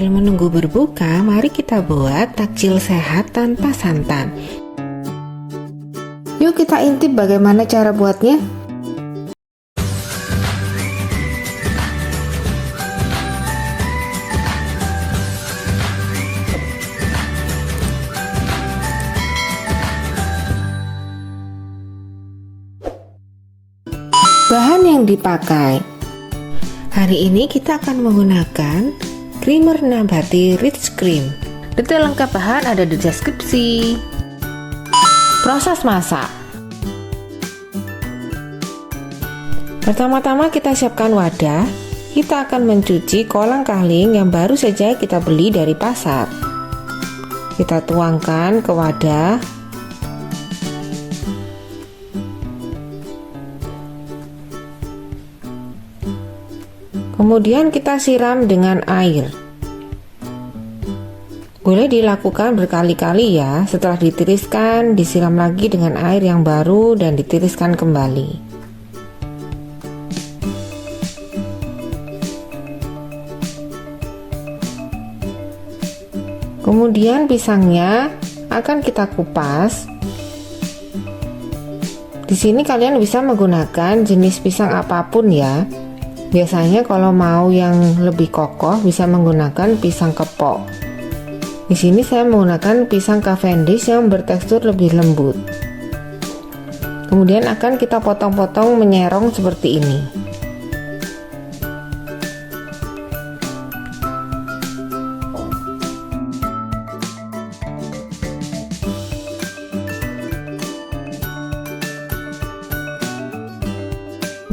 Sambil menunggu berbuka, mari kita buat takjil sehat tanpa santan. Yuk kita intip bagaimana cara buatnya. Bahan yang dipakai. Hari ini kita akan menggunakan creamer nabati rich cream. Detail lengkap bahan ada di deskripsi. Proses masak. Pertama-tama kita siapkan wadah. Kita akan mencuci kolang-kaling yang baru saja kita beli dari pasar. Kita tuangkan ke wadah. Kemudian kita siram dengan air. Boleh dilakukan berkali-kali ya. Setelah ditiriskan, disiram lagi dengan air yang baru dan ditiriskan kembali. Kemudian pisangnya akan kita kupas. Di sini kalian bisa menggunakan jenis pisang apapun ya. Biasanya kalau mau yang lebih kokoh bisa menggunakan pisang kepok. Di sini saya menggunakan pisang Cavendish yang bertekstur lebih lembut. Kemudian akan kita potong-potong menyerong seperti ini.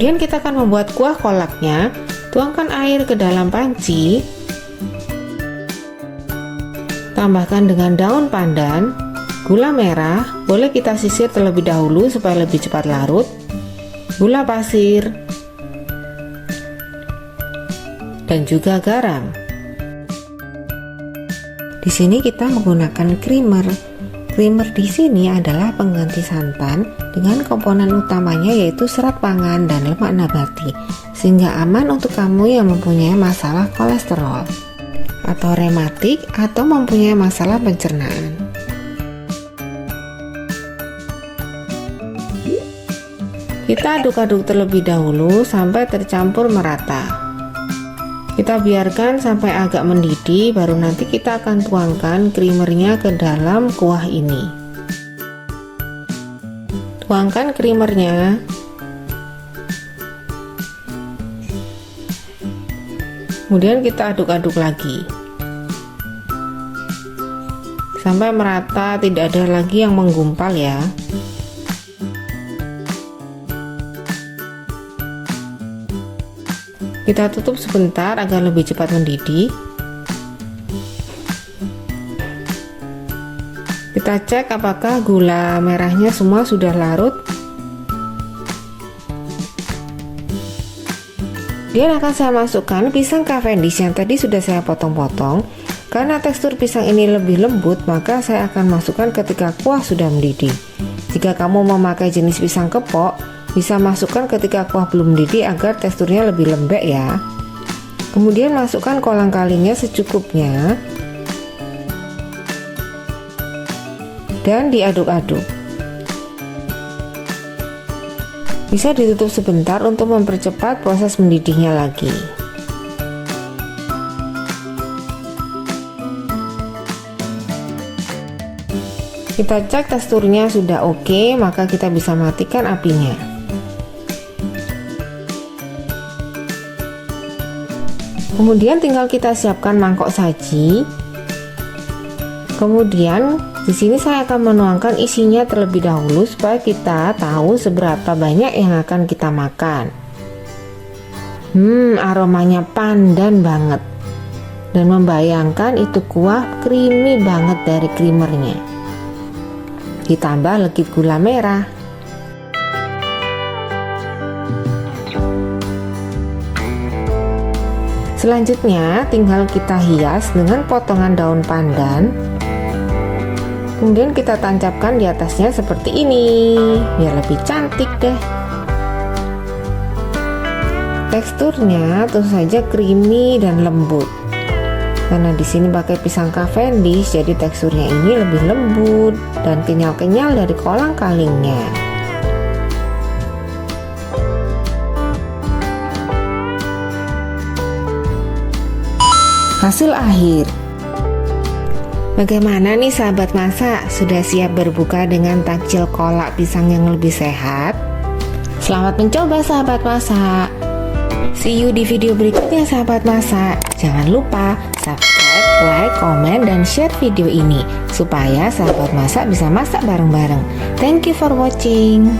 Kemudian kita akan membuat kuah kolaknya. Tuangkan air ke dalam panci. Tambahkan dengan daun pandan, gula merah, boleh kita sisir terlebih dahulu supaya lebih cepat larut, gula pasir, dan juga garam. Di sini kita menggunakan creamer. Creamer di sini adalah pengganti santan dengan komponen utamanya yaitu serat pangan dan lemak nabati, sehingga aman untuk kamu yang mempunyai masalah kolesterol atau rematik atau mempunyai masalah pencernaan. Kita aduk-aduk terlebih dahulu sampai tercampur merata. Kita biarkan sampai agak mendidih, baru nanti kita akan tuangkan creamernya ke dalam kuah ini. Tuangkan creamernya. Kemudian kita aduk-aduk lagi sampai merata, tidak ada lagi yang menggumpal ya. Kita tutup sebentar agar lebih cepat mendidih. Kita cek apakah gula merahnya semua sudah larut. Kemudian akan saya masukkan pisang Cavendish yang tadi sudah saya potong-potong. Karena tekstur pisang ini lebih lembut, maka saya akan masukkan ketika kuah sudah mendidih. Jika kamu memakai jenis pisang kepok, bisa masukkan ketika kuah belum mendidih agar teksturnya lebih lembek ya. Kemudian masukkan kolang-kalingnya secukupnya dan diaduk-aduk. Bisa ditutup sebentar untuk mempercepat proses mendidihnya lagi. Kita cek teksturnya sudah oke, maka kita bisa matikan apinya. Kemudian tinggal kita siapkan mangkok saji. Kemudian di sini saya akan menuangkan isinya terlebih dahulu supaya kita tahu seberapa banyak yang akan kita makan. Aromanya pandan banget dan membayangkan itu kuah creamy banget dari creamernya. Ditambah legit gula merah. Selanjutnya tinggal kita hias dengan potongan daun pandan. Kemudian kita tancapkan di atasnya seperti ini, biar lebih cantik deh. Teksturnya tentu saja creamy dan lembut. Karena di sini pakai pisang Cavendish, jadi teksturnya ini lebih lembut dan kenyal-kenyal dari kolang kalingnya. Hasil akhir. Bagaimana nih sahabat masak? Sudah siap berbuka dengan takjil kolak pisang yang lebih sehat? Selamat mencoba sahabat masak. See you di video berikutnya sahabat masak. Jangan lupa subscribe, like, komen, dan share video ini supaya sahabat masak bisa masak bareng-bareng. Thank you for watching.